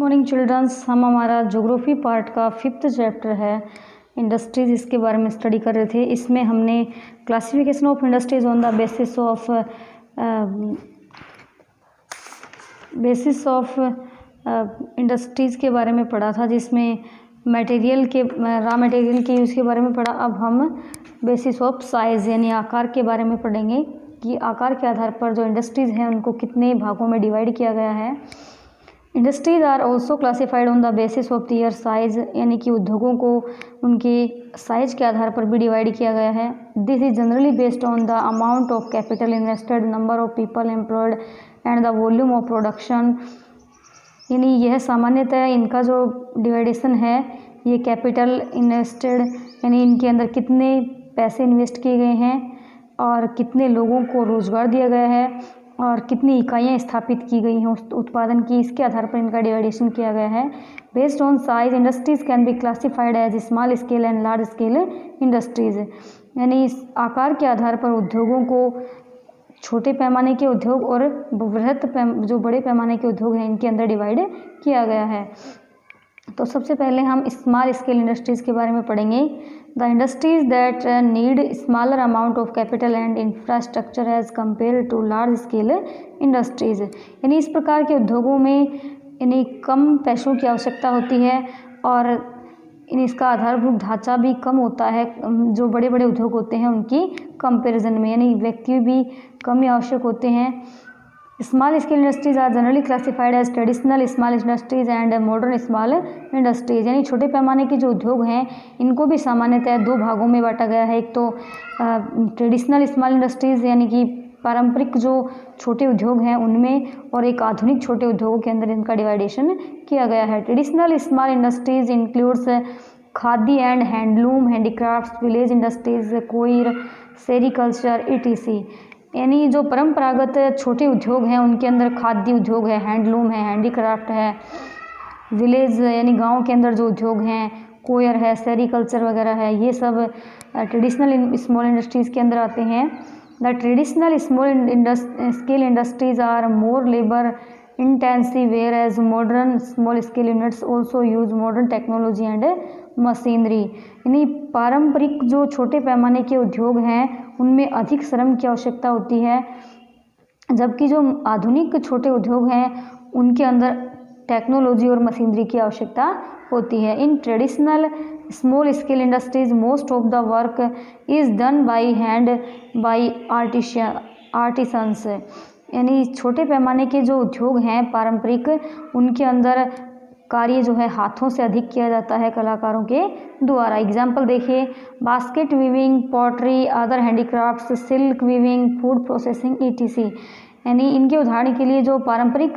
Morning children's. हम हमारा geography part का 5th चैप्टर है इंडस्ट्रीज़, इसके बारे में स्टडी कर रहे थे। इसमें हमने classification of industries on the basis of industries के बारे में पढ़ा था, जिसमें रॉ मटेरियल के यूज़ के बारे में पढ़ा। अब हम बेसिस ऑफ साइज़ यानी आकार के बारे में पढ़ेंगे कि आकार के आधार पर जो इंडस्ट्रीज़ हैं उनको कितने भागों में डिवाइड किया गया है। Industries are also classified on the basis of their size, यानी कि उद्योगों को उनके साइज़ के आधार पर भी डिवाइड किया गया है। This is generally based on the amount of capital invested, number of people employed and the volume of production. यानी यह सामान्यतः इनका जो डिवाइडेशन है ये कैपिटल इन्वेस्टेड यानी इनके अंदर कितने पैसे इन्वेस्ट किए गए हैं और कितने लोगों को रोज़गार दिया गया है और कितनी इकाइयाँ स्थापित की गई हैं उस उत्पादन की, इसके आधार पर इनका डिवाइडेशन किया गया है। Based on size industries can be classified as small scale and large scale industries. यानी इस आकार के आधार पर उद्योगों को छोटे पैमाने के उद्योग और जो बड़े पैमाने के उद्योग हैं इनके अंदर डिवाइड किया गया है। तो सबसे पहले हम स्मॉल स्केल इंडस्ट्रीज़ के बारे में पढ़ेंगे। The industries that need smaller amount of capital and infrastructure as compare to large scale industries. यानी इस प्रकार के उद्योगों में यानी कम पैसों की आवश्यकता होती है और इसका आधारभूत ढांचा भी कम होता है जो बड़े बड़े उद्योग होते हैं उनकी कंपैरिजन में, यानी व्यक्ति भी कम आवश्यक होते हैं। Small scale industries are generally classified as traditional small industries and modern small industries. यानी छोटे पैमाने के जो उद्योग हैं इनको भी सामान्यतः दो भागों में बांटा गया है। एक तो ट्रेडिशनल स्मॉल इंडस्ट्रीज यानी कि पारंपरिक जो छोटे उद्योग हैं उनमें, और एक आधुनिक छोटे उद्योगों के अंदर इनका डिवाइडेशन किया गया है। Traditional small industries includes khadi and handloom, handicraft, village industries, coir, sericulture etc। यानी जो परंपरागत छोटे उद्योग हैं उनके अंदर खाद्य उद्योग है, हैंडलूम है, हैंडीक्राफ्ट है, विलेज यानी गांव के अंदर जो उद्योग हैं, कोयर है, सेरिकल्चर वगैरह है, ये सब ट्रेडिशनल स्मॉल इंडस्ट्रीज़ के अंदर आते हैं। The traditional small scale industries are more labour intensive whereas modern small scale units also use modern technology and machinery. यानी पारंपरिक जो छोटे पैमाने के उद्योग हैं उनमें अधिक श्रम की आवश्यकता होती है, जबकि जो आधुनिक छोटे उद्योग हैं उनके अंदर टेक्नोलॉजी और मशीनरी की आवश्यकता होती है। In traditional small scale industries most of the work is done by hand by artisans. यानी छोटे पैमाने के जो उद्योग हैं पारंपरिक उनके अंदर कार्य जो है हाथों से अधिक किया जाता है कलाकारों के द्वारा। एग्जाम्पल देखिए, basket weaving, pottery, other handicrafts, silk weaving, food processing etc। यानी इनके उदाहरण के लिए जो पारंपरिक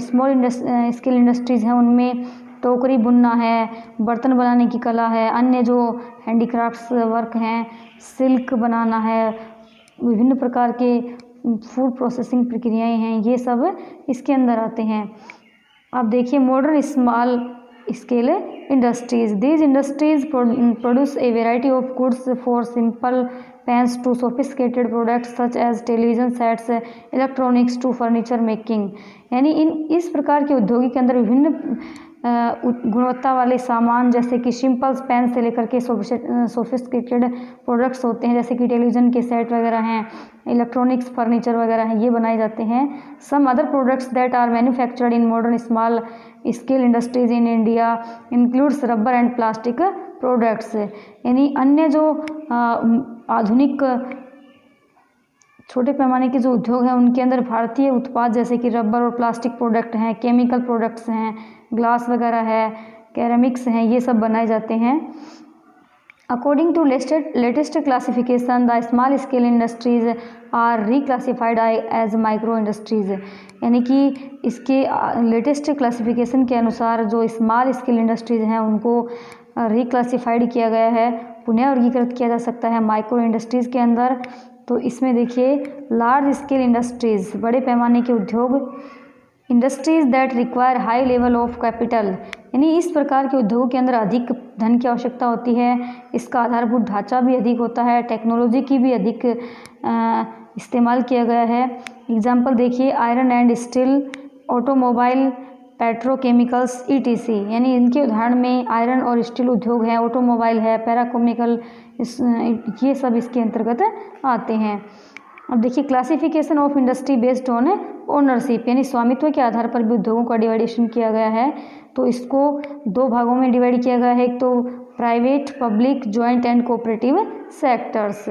स्मॉल स्केल इंडस्ट्रीज़ हैं उनमें टोकरी बुनना है, बर्तन बनाने की कला है, अन्य जो हैंडीक्राफ्ट्स वर्क हैं, सिल्क बनाना है, विभिन्न प्रकार के फूड प्रोसेसिंग प्रक्रियाएं हैं, ये सब इसके अंदर आते हैं। अब देखिए modern small scale industries. These industries produce a variety of goods for simple pens to sophisticated products such as television sets, electronics to furniture making. यानी इस प्रकार के उद्योगों के अंदर विभिन्न गुणवत्ता वाले सामान जैसे कि सिंपल पेन से लेकर के सोफिस्टिकेटेड प्रोडक्ट्स होते हैं, जैसे कि टेलीविज़न के सेट वगैरह हैं, इलेक्ट्रॉनिक्स फर्नीचर वगैरह हैं, ये बनाए जाते हैं। Some other products that are manufactured in modern small scale industries in India includes rubber and plastic products. यानी अन्य जो आधुनिक छोटे पैमाने के जो उद्योग हैं उनके अंदर भारतीय उत्पाद जैसे कि रबर और प्लास्टिक प्रोडक्ट हैं, केमिकल प्रोडक्ट्स हैं, ग्लास वगैरह है, कैरेमिक्स हैं, ये सब बनाए जाते हैं। According to latest classification the small scale industries are reclassified as micro industries. यानी कि इसके लेटेस्ट क्लासिफिकेशन के अनुसार जो स्मॉल स्केल इंडस्ट्रीज हैं उनको रिक्लासिफाइड किया गया है, पुनः वर्गीकृत किया जा सकता है माइक्रो इंडस्ट्रीज़ के अंदर। तो इसमें देखिए लार्ज स्केल इंडस्ट्रीज बड़े पैमाने के उद्योग, industries that require high level of capital. यानी इस प्रकार के उद्योगों के अंदर अधिक धन की आवश्यकता होती है, इसका आधारभूत ढांचा भी अधिक होता है, टेक्नोलॉजी की भी अधिक इस्तेमाल किया गया है। एग्जाम्पल देखिए, iron and steel, automobile, petrochemicals ETC, यानी इनके उदाहरण में आयरन और स्टील उद्योग है, ऑटोमोबाइल है, पैराकेमिकल, ये सब इसके अंतर्गत आते हैं। अब देखिए classification of industry based on ownership, यानी स्वामित्व के आधार पर भी उद्योगों का डिवाइडेशन किया गया है। तो इसको दो भागों में डिवाइड किया गया है, एक तो private, public, joint and cooperative sectors.